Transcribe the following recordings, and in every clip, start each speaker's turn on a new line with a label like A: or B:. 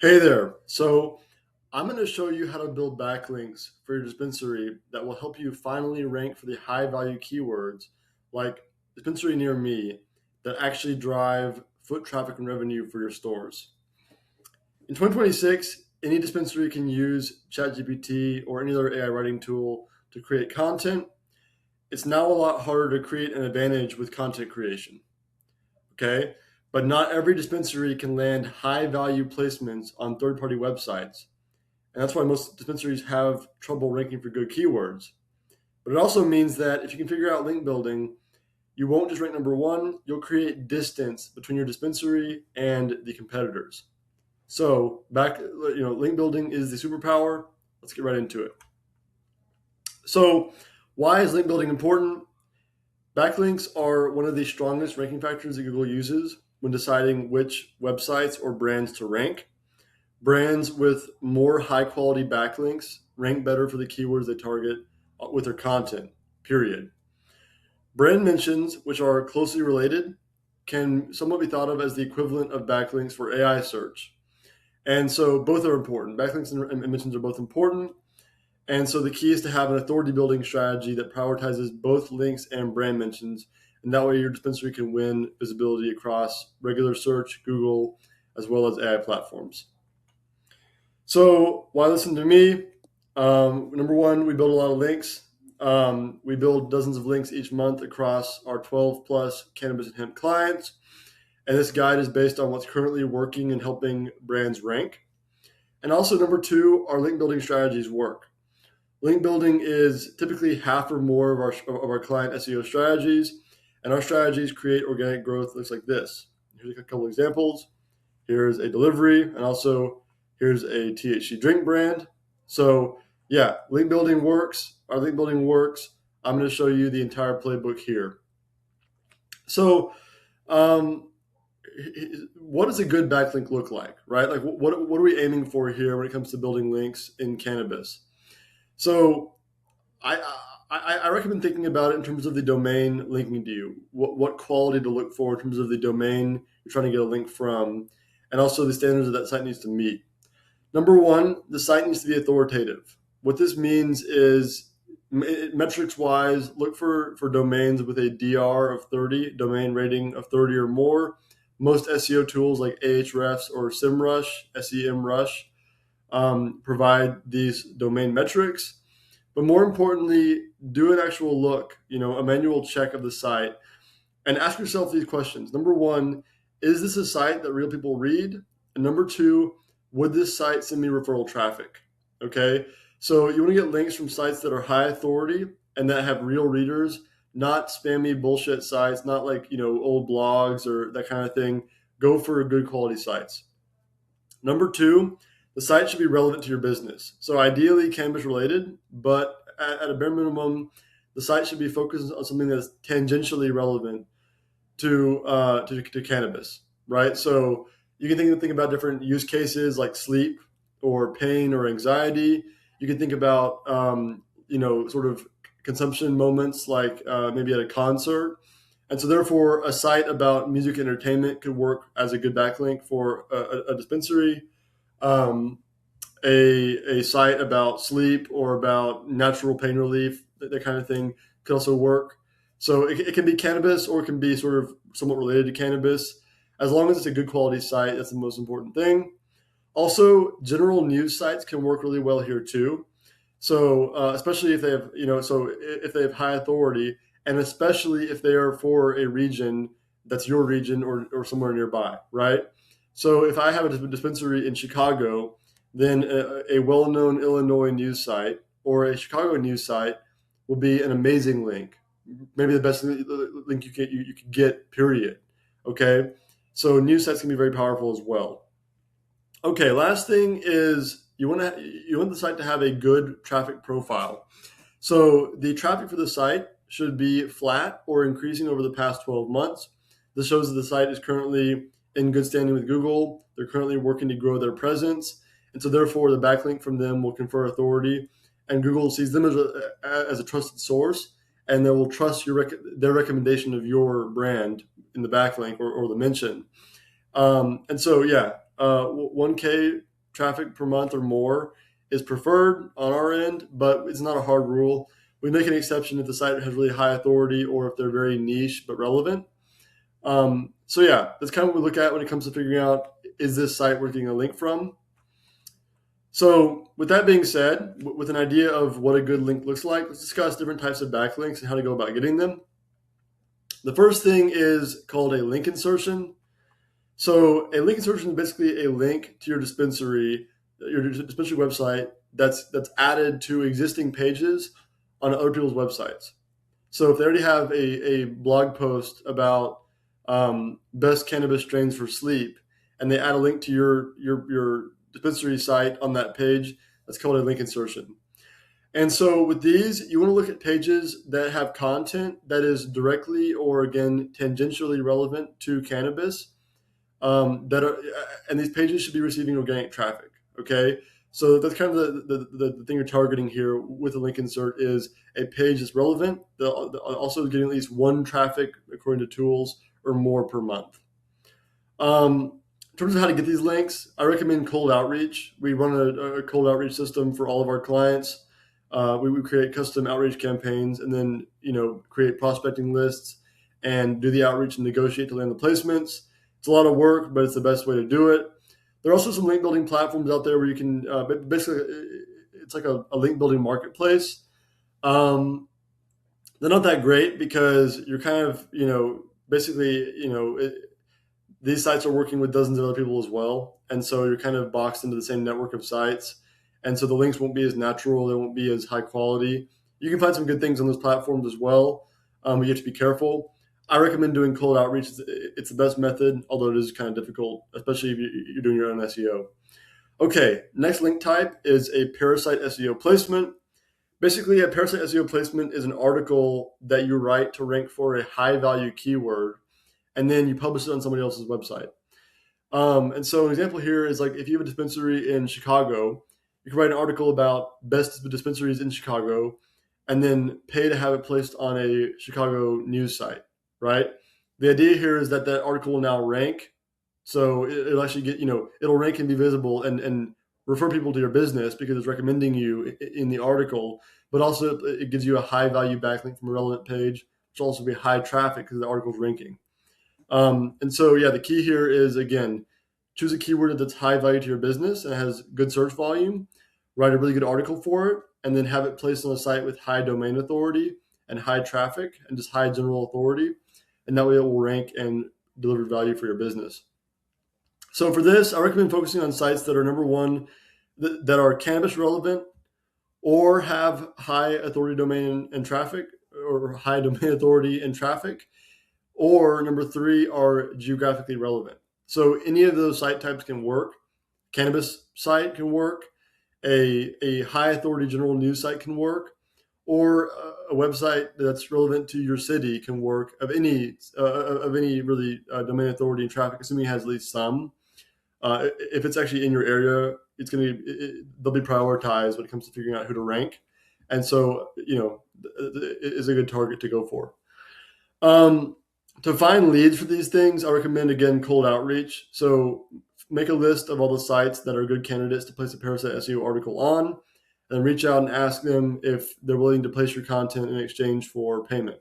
A: Hey there. So I'm going to show you how to build backlinks for your dispensary that will help you finally rank for the high value keywords like dispensary near me that actually drive foot traffic and revenue for your stores. In 2026, any dispensary can use ChatGPT or any other AI writing tool to create content. It's now a lot harder to create an advantage with content creation. Okay. But not every dispensary can land high value placements on third party websites. And that's why most dispensaries have trouble ranking for good keywords. But it also means that if you can figure out link building, you won't just rank number one, you'll create distance between your dispensary and the competitors. So link building is the superpower. Let's get right into it. So why is link building important? Backlinks are one of the strongest ranking factors that Google uses when deciding which websites or brands to rank. Brands with more high quality backlinks rank better for the keywords they target with their content, period. Brand mentions, which are closely related, can somewhat be thought of as the equivalent of backlinks for AI search. And so both are important. Backlinks and mentions are both important. And so the key is to have an authority building strategy that prioritizes both links and brand mentions. And that way your dispensary can win visibility across regular search, Google, as well as AI platforms. So why listen to me? Number one, we build a lot of links. We build dozens of links each month across our 12 plus cannabis and hemp clients. And this guide is based on what's currently working and helping brands rank. And also, number two, our link building strategies work. Link building is typically half or more of our client SEO strategies. And our strategies create organic growth. Looks like this. Here's a couple examples. Here's a delivery, and also here's a THC drink brand. So yeah, link building works. Our link building works. I'm going to show you the entire playbook here. So um, what does a good backlink look like, right? Like what are we aiming for here when it comes to building links in cannabis? So I, I recommend thinking about it in terms of the domain linking to you. What quality to look for in terms of the domain you're trying to get a link from, and also the standards that site needs to meet. Number one, the site needs to be authoritative. What this means is, metrics wise, look for domains with a DR of 30, domain rating of 30 or more. Most SEO tools like Ahrefs or SEMrush provide these domain metrics. But more importantly, do an actual look, a manual check of the site, and ask yourself these questions. Number one, is this a site that real people read? And number two, would this site send me referral traffic? Okay, so you want to get links from sites that are high authority and that have real readers, not spammy bullshit sites, not like old blogs or that kind of thing. Go for good quality sites. Number two, the site should be relevant to your business. So ideally cannabis related, but at a bare minimum, the site should be focused on something that's tangentially relevant to cannabis, right? So you can think about different use cases like sleep or pain or anxiety. You can think about sort of consumption moments like maybe at a concert. And so therefore a site about music entertainment could work as a good backlink for a dispensary. Um, a site about sleep or about natural pain relief, that kind of thing could also work. So it can be cannabis or it can be sort of somewhat related to cannabis. As long as it's a good quality site, that's the most important thing. Also, general news sites can work really well here too. So especially if they have, if they have high authority, and especially if they are for a region that's your region or somewhere nearby, right? So if I have a dispensary in Chicago, then a well-known Illinois news site or a Chicago news site will be an amazing link, maybe the best link you can get. Period. Okay, so news sites can be very powerful as well. Okay, last thing is you want the site to have a good traffic profile. So the traffic for the site should be flat or increasing over the past 12 months. This shows that the site is currently in good standing with Google. They're currently working to grow their presence. And so therefore the backlink from them will confer authority, and Google sees them as a trusted source, and they will trust their recommendation of your brand in the backlink or the mention. And so, yeah, 1K traffic per month or more is preferred on our end, but it's not a hard rule. We make an exception if the site has really high authority or if they're very niche but relevant. So yeah, that's kind of what we look at when it comes to figuring out, is this site worth getting a link from? So with that being said, with an idea of what a good link looks like, let's discuss different types of backlinks and how to go about getting them. The first thing is called a link insertion. So a link insertion is basically a link to your dispensary website that's added to existing pages on other people's websites. So if they already have a blog post about best cannabis strains for sleep, and they add a link to your dispensary site on that page, that's called a link insertion. And so with these, you want to look at pages that have content that is directly or again tangentially relevant to cannabis. And these pages should be receiving organic traffic. Okay, so that's kind of the thing you're targeting here with a link insert is a page that's relevant, also getting at least one traffic according to tools or more per month. In terms of how to get these links, I recommend cold outreach. We run a cold outreach system for all of our clients. We create custom outreach campaigns and then create prospecting lists and do the outreach and negotiate to land the placements. It's a lot of work, but it's the best way to do it. There are also some link building platforms out there where you can basically, it's like a link building marketplace. They're not that great because you're kind of, these sites are working with dozens of other people as well. And so you're kind of boxed into the same network of sites. And so the links won't be as natural. They won't be as high quality. You can find some good things on those platforms as well. But you have to be careful. I recommend doing cold outreach. It's the best method, although it is kind of difficult, especially if you're doing your own SEO. Okay, next link type is a Parasite SEO placement. Basically, a Parasite SEO placement is an article that you write to rank for a high value keyword, and then you publish it on somebody else's website. And so an example here is like if you have a dispensary in Chicago, you can write an article about best dispensaries in Chicago and then pay to have it placed on a Chicago news site, right? The idea here is that article will now rank. So it'll actually get, it'll rank and be visible and refer people to your business because it's recommending you in the article, but also it gives you a high value backlink from a relevant page, which will also be high traffic because the article's ranking. And so, yeah, the key here is, again, choose a keyword that's high value to your business and has good search volume, write a really good article for it, and then have it placed on a site with high domain authority and high traffic and just high general authority. And that way it will rank and deliver value for your business. So for this, I recommend focusing on sites that are, number one, that are cannabis relevant or have high authority domain and traffic, or high domain authority and traffic, or number three, are geographically relevant. So any of those site types can work. Cannabis site can work. A high authority general news site can work, or a website that's relevant to your city can work, of any really domain authority and traffic, assuming it has at least some. If it's actually in your area, they'll be prioritized when it comes to figuring out who to rank. And so, it is a good target to go for. To find leads for these things, I recommend, again, cold outreach. So make a list of all the sites that are good candidates to place a Parasite SEO article on, and reach out and ask them if they're willing to place your content in exchange for payment.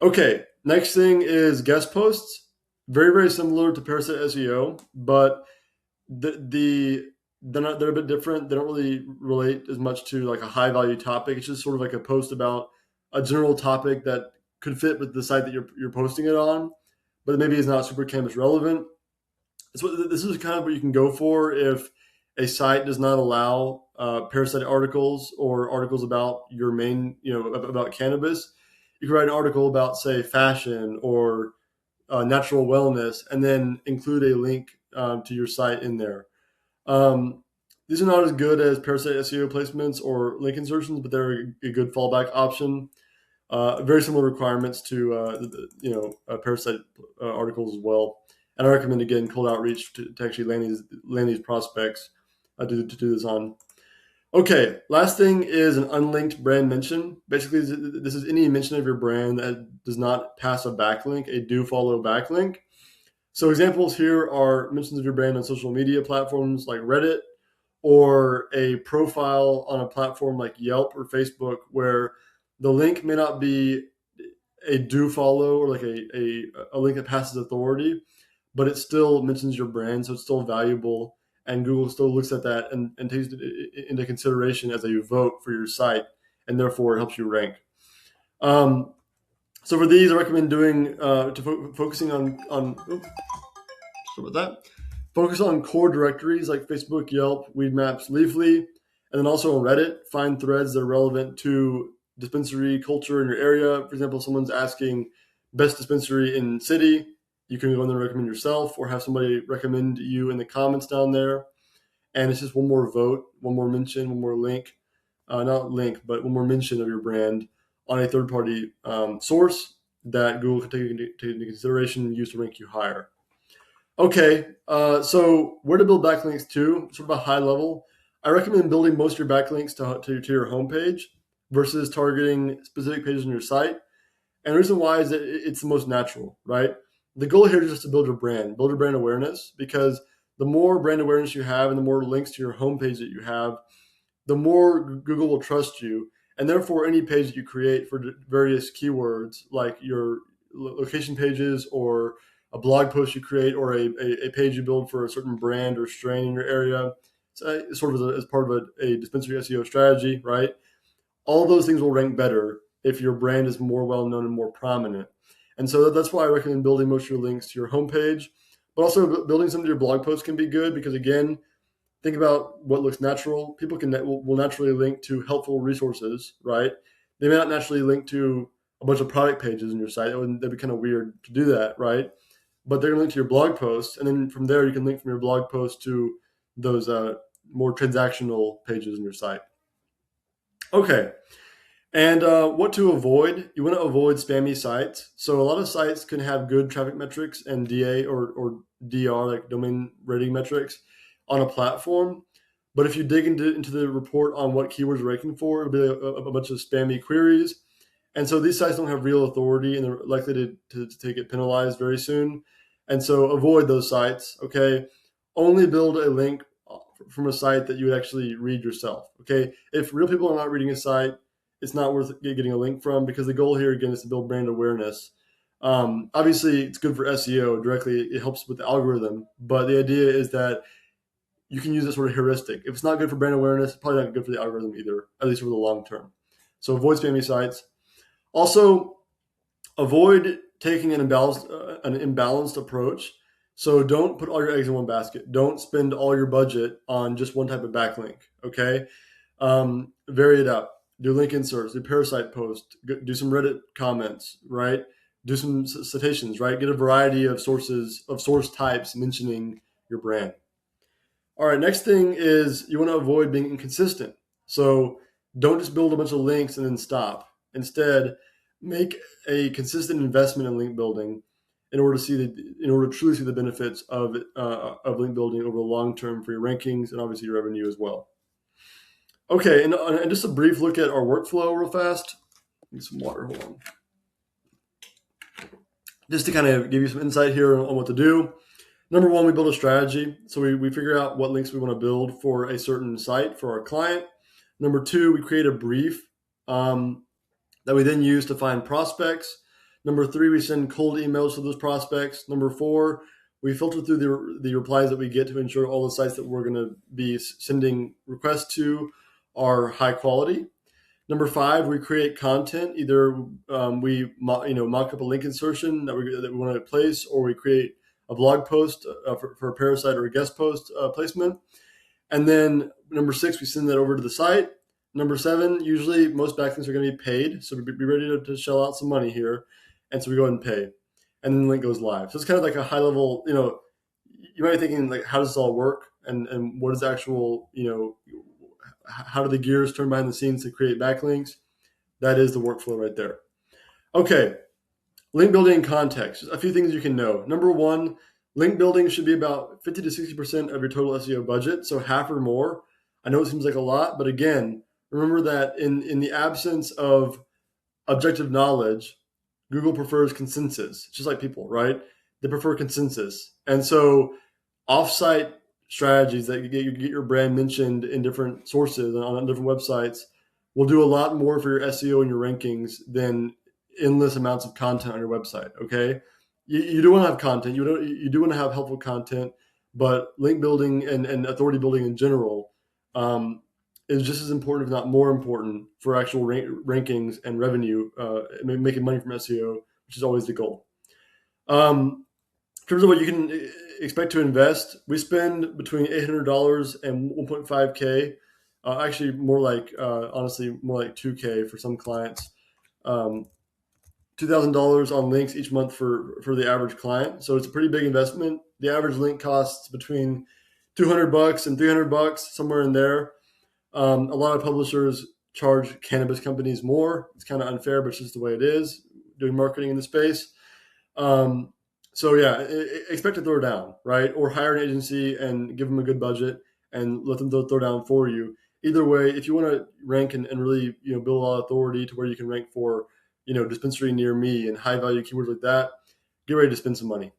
A: Okay, next thing is guest posts. Very, very similar to Parasite SEO, but they're a bit different. They don't really relate as much to like a high value topic. It's just sort of like a post about a general topic that could fit with the site that you're posting it on, but maybe it's not super cannabis relevant. This is kind of what you can go for if a site does not allow Parasite articles or articles about your main, about cannabis. You can write an article about, say, fashion or natural wellness, and then include a link to your site in there. These are not as good as Parasite SEO placements or link insertions, but they're a good fallback option. Very similar requirements to Parasite articles as well. And I recommend, again, cold outreach to actually land these prospects to do this on. Okay, last thing is an unlinked brand mention. Basically, this is any mention of your brand that does not pass a backlink, a do follow backlink. So examples here are mentions of your brand on social media platforms like Reddit, or a profile on a platform like Yelp or Facebook, where the link may not be a do follow or like a link that passes authority, but it still mentions your brand, so it's still valuable. And Google still looks at that and takes it into consideration as they vote for your site, and therefore it helps you rank. So for these, I recommend doing focusing on so with that, focus on core directories like Facebook, Yelp, Weedmaps, Leafly, and then also on Reddit, find threads that are relevant to dispensary culture in your area. For example, someone's asking best dispensary in city, you can go in there and recommend yourself, or have somebody recommend you in the comments down there. And it's just one more vote, one more mention, one more link, not link, but one more mention of your brand on a third-party source that Google can take into consideration and use to rank you higher. Okay, so where to build backlinks to, sort of a high level. I recommend building most of your backlinks to your homepage versus targeting specific pages on your site. And the reason why is that it's the most natural, right? The goal here is just to build your brand awareness, because the more brand awareness you have and the more links to your homepage that you have, the more Google will trust you. And therefore, any page that you create for various keywords, like your location pages or a blog post you create, or a page you build for a certain brand or strain in your area, sort of as part of a dispensary SEO strategy, right? All of those things will rank better if your brand is more well known and more prominent. And so that's why I recommend building most of your links to your homepage, but also building some of your blog posts can be good, because again, think about what looks natural. People will naturally link to helpful resources, right? They may not naturally link to a bunch of product pages in your site. That'd be kind of weird to do that, right? But they're going to link to your blog post, and then from there you can link from your blog post to those more transactional pages in your site. Okay, and what to avoid? You want to avoid spammy sites. So a lot of sites can have good traffic metrics and DA or DR, like domain rating metrics, on a platform. But if you dig into the report on what keywords you're ranking for, it'll be a bunch of spammy queries. And so these sites don't have real authority, and they're likely to get penalized very soon. And so avoid those sites, okay? Only build a link from a site that you would actually read yourself, okay? If real people are not reading a site, it's not worth getting a link from, because the goal here, again, is to build brand awareness. Obviously, it's good for SEO directly. It helps with the algorithm. But the idea is that you can use this sort of heuristic. If it's not good for brand awareness, it's probably not good for the algorithm either, at least over the long term. So avoid spammy sites. Also, avoid taking an imbalanced approach. So don't put all your eggs in one basket. Don't spend all your budget on just one type of backlink, okay? Vary it up. Do link inserts, do Parasite posts, do some Reddit comments, right? Do some citations, right? Get a variety of sources, of source types mentioning your brand. All right, next thing is you want to avoid being inconsistent. So don't just build a bunch of links and then stop. Instead, make a consistent investment in link building in order to truly see the benefits of link building over the long term for your rankings and obviously your revenue as well. Okay, and just a brief look at our workflow real fast. Need some water, hold on. Just to kind of give you some insight here on what to do. Number one, we build a strategy. So we figure out what links we want to build for a certain site for our client. Number two, we create a brief that we then use to find prospects. Number three, we send cold emails to those prospects. Number four, we filter through the replies that we get to ensure all the sites that we're going to be sending requests to are high quality. Number five, we create content. Either we mock up a link insertion that we want to place, or we create a blog post for a Parasite or a guest post placement. And then number six, we send that over to the site. Number seven, usually most backlinks are going to be paid. So be ready to shell out some money here. And so we go ahead and pay. And then the link goes live. So it's kind of like a high level, you might be thinking, like, how does this all work? And what is the actual, how do the gears turn behind the scenes to create backlinks? That is the workflow right there. Okay. Link building in context. A few things you can know. Number one, link building should be about 50 to 60% of your total SEO budget, so half or more. I know it seems like a lot, but again, remember that in the absence of objective knowledge, Google prefers consensus, just like people, right? they prefer consensus. And so offsite strategies that you get your brand mentioned in different sources on different websites will do a lot more for your SEO and your rankings than endless amounts of content on your website. Okay, you do want to have content. You do want to have helpful content, but link building and authority building in general is just as important, if not more important, for actual rankings and revenue, making money from SEO, which is always the goal. In terms of what you can expect to invest, we spend between $800 and 1.5K. Actually, more like honestly, more like 2K for some clients. $2,000 on links each month for the average client. So it's a pretty big investment. The average link costs between $200 and $300, somewhere in there. A lot of publishers charge cannabis companies more. It's kind of unfair, but it's just the way it is doing marketing in the space. So yeah, expect to throw down, right? Or hire an agency and give them a good budget and let them throw down for you. Either way, if you want to rank and really build a lot of authority to where you can rank for dispensary near me and high value keywords like that, get ready to spend some money.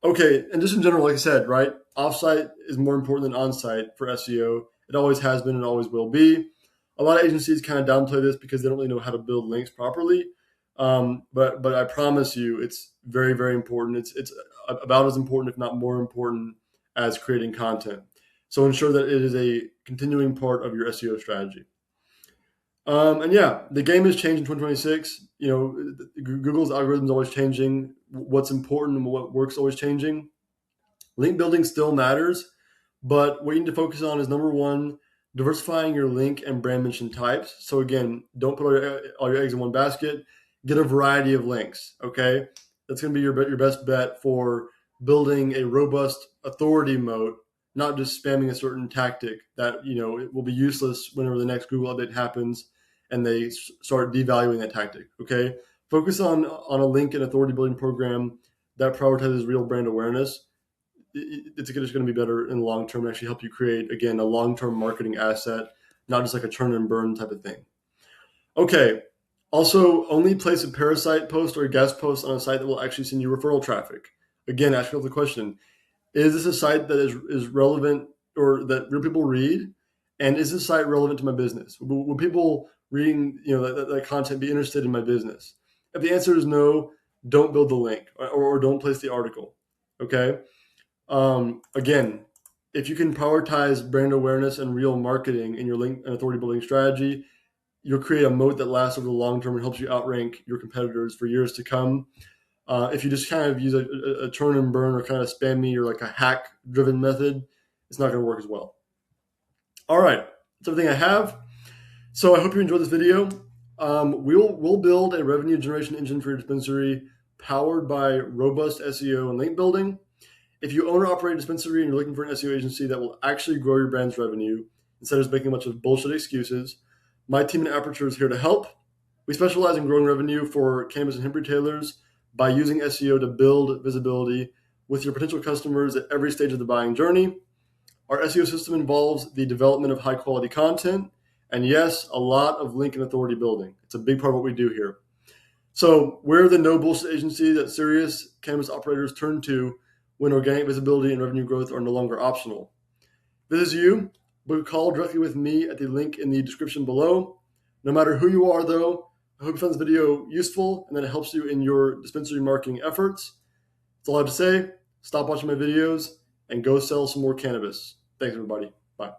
A: Okay, and just in general, like I said, right, offsite is more important than onsite for SEO. It always has been and always will be. A lot of agencies kind of downplay this because they don't really know how to build links properly. But I promise you, it's very, very important. It's about as important, if not more important, as creating content. So ensure that it is a continuing part of your SEO strategy. And yeah, the game has changed in 2026. Google's algorithm is always changing. What's important and what works is always changing. Link building still matters, but what you need to focus on is number one, diversifying your link and brand mention types. So again, don't put all your eggs in one basket. Get a variety of links. Okay, that's going to be your best bet for building a robust authority moat, not just spamming a certain tactic that it will be useless whenever the next Google update happens and they start devaluing that tactic. Okay, focus on a link and authority building program that prioritizes real brand awareness. It's just going to be better in the long term and actually help you create, again, a long-term marketing asset, not just like a churn and burn type of thing. Okay, also only place a Parasite post or a guest post on a site that will actually send you referral traffic. Again, ask yourself the question, is this a site that is relevant or that real people read? And is this site relevant to my business? Will people reading that content be interested in my business? If the answer is no, don't build the link or don't place the article. Okay. Again, if you can prioritize brand awareness and real marketing in your link and authority building strategy, you'll create a moat that lasts over the long term and helps you outrank your competitors for years to come. If you just kind of use a turn and burn or kind of spam me or like a hack driven method, it's not going to work as well. All right, that's everything I have. So I hope you enjoyed this video. We'll build a revenue generation engine for your dispensary powered by robust SEO and link building. If you own or operate a dispensary and you're looking for an SEO agency that will actually grow your brand's revenue instead of just making a bunch of bullshit excuses, my team at Aperture is here to help. We specialize in growing revenue for cannabis and hemp retailers by using SEO to build visibility with your potential customers at every stage of the buying journey. Our SEO system involves the development of high quality content and, yes, a lot of link and authority building. It's a big part of what we do here. So we're the no bullshit agency that serious cannabis operators turn to when organic visibility and revenue growth are no longer optional. If this is you, book a call directly with me at the link in the description below. No matter who you are, though, I hope you found this video useful and that it helps you in your dispensary marketing efforts. That's all I have to say. Stop watching my videos and go sell some more cannabis. Thanks, everybody. Bye.